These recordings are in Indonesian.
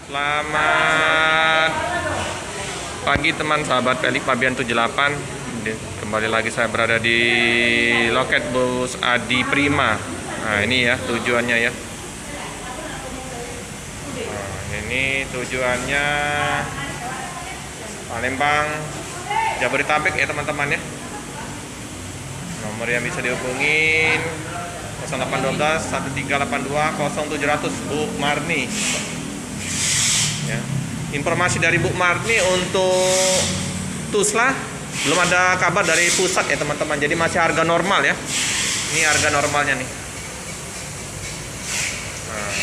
Selamat pagi teman sahabat Pelik Pabian 78. Kembali lagi saya berada di loket bus Adi Prima. Nah ini ya tujuannya ya. Nah, ini tujuannya Palembang, Jabodetabek ya teman-teman ya. Nomor yang bisa dihubungin 0812 1382 0700 Bu Marni. Ya. Informasi dari Bu Marni untuk Tusla belum ada kabar dari pusat ya teman-teman. Jadi masih harga normal ya. Ini harga normalnya nih. Nah,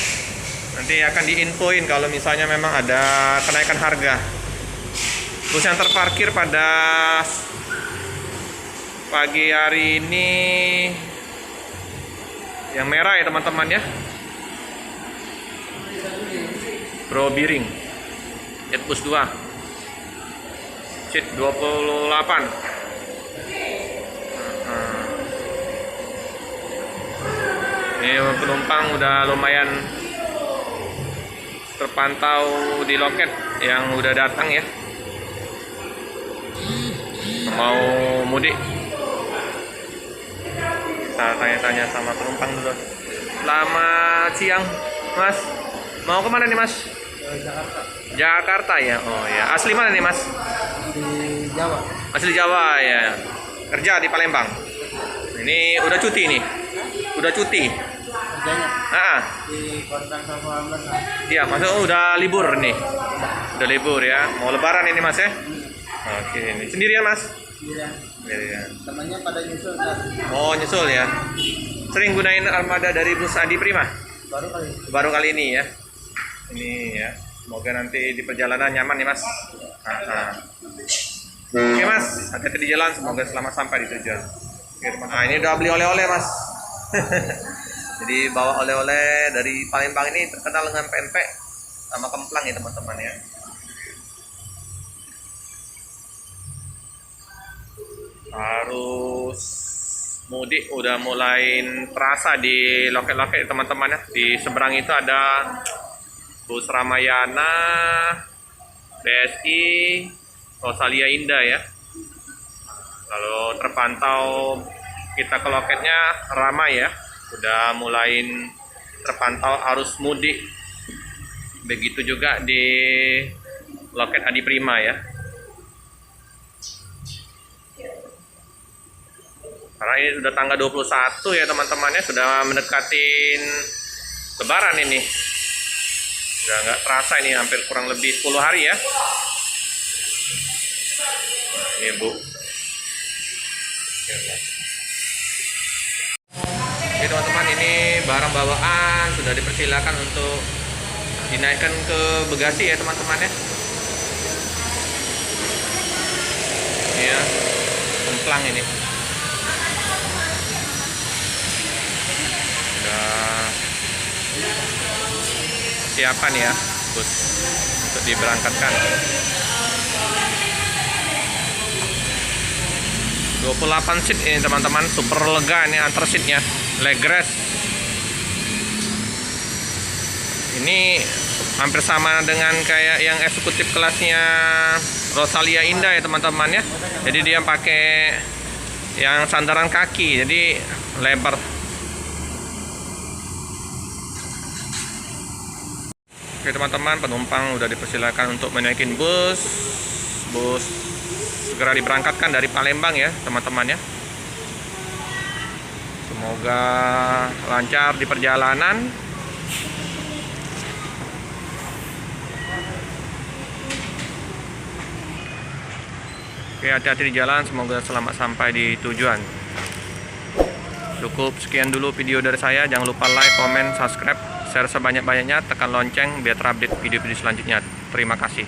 nanti akan diinfoin kalau misalnya memang ada kenaikan harga. Bus yang terparkir pada pagi hari ini yang merah ya teman-teman ya. Bro Biring Jetbus 2 Seat 28. Ini penumpang udah lumayan terpantau di loket yang udah datang ya, mau mudik. Kita tanya-tanya sama penumpang dulu. Selamat siang Mas, mau kemana nih Mas? Jakarta. Jakarta ya. Oh ya. Asli mana nih Mas? Di Jawa. Asli Jawa ya. Kerja di Palembang. Ini udah cuti nih. Udah cuti. Kerjanya di Kota sama Mas. Iya, maksudnya udah libur nih. Udah libur ya. Mau lebaran ini Mas ya? Oke, ini sendirian Mas? Sendirian. Temannya pada nyusul kan? Oh, nyusul ya. Sering gunain armada dari bus Adi Prima? Baru kali ini ya. Ini ya, semoga nanti di perjalanan nyaman nih Mas. Oke Mas, hati-hati di jalan, semoga selamat sampai di tujuan. Nah ini udah beli oleh-oleh Mas. Jadi bawa oleh-oleh dari Palembang ini terkenal dengan pempek sama kemplang ya teman-teman ya. Harus mudik udah mulai terasa di loket-loket teman-teman ya. Di seberang itu ada Bus Ramayana, BSI, Rosalia Indah ya. Kalau terpantau kita ke loketnya ramai ya. Udah mulai terpantau arus mudik. Begitu juga di loket Adi Prima ya. Karena ini sudah tanggal 21 ya teman-temannya, sudah mendekatin Lebaran ini. Udah nggak terasa ini, hampir kurang lebih 10 hari ya. Nah, ini Bu. Oke teman-teman, ini barang bawaan sudah dipersilakan untuk dinaikkan ke bagasi ya teman-teman ya. Ini ya, kemplang ini. Udah siapan ya bus untuk diberangkatkan. 28 seat ini teman-teman, super lega ini antar seatnya, leg rest. Ini hampir sama dengan kayak yang eksekutif kelasnya Rosalia Indah ya teman-teman ya. Jadi dia pakai yang sandaran kaki, jadi lebar. Oke teman-teman, penumpang udah dipersilakan untuk menaikin bus segera diberangkatkan dari Palembang ya teman-teman ya. Semoga lancar di perjalanan. Oke, hati-hati di jalan, semoga selamat sampai di tujuan. Cukup sekian dulu video dari saya. Jangan lupa like, comment, subscribe, share sebanyak-banyaknya, tekan lonceng biar terupdate video-video selanjutnya. Terima kasih.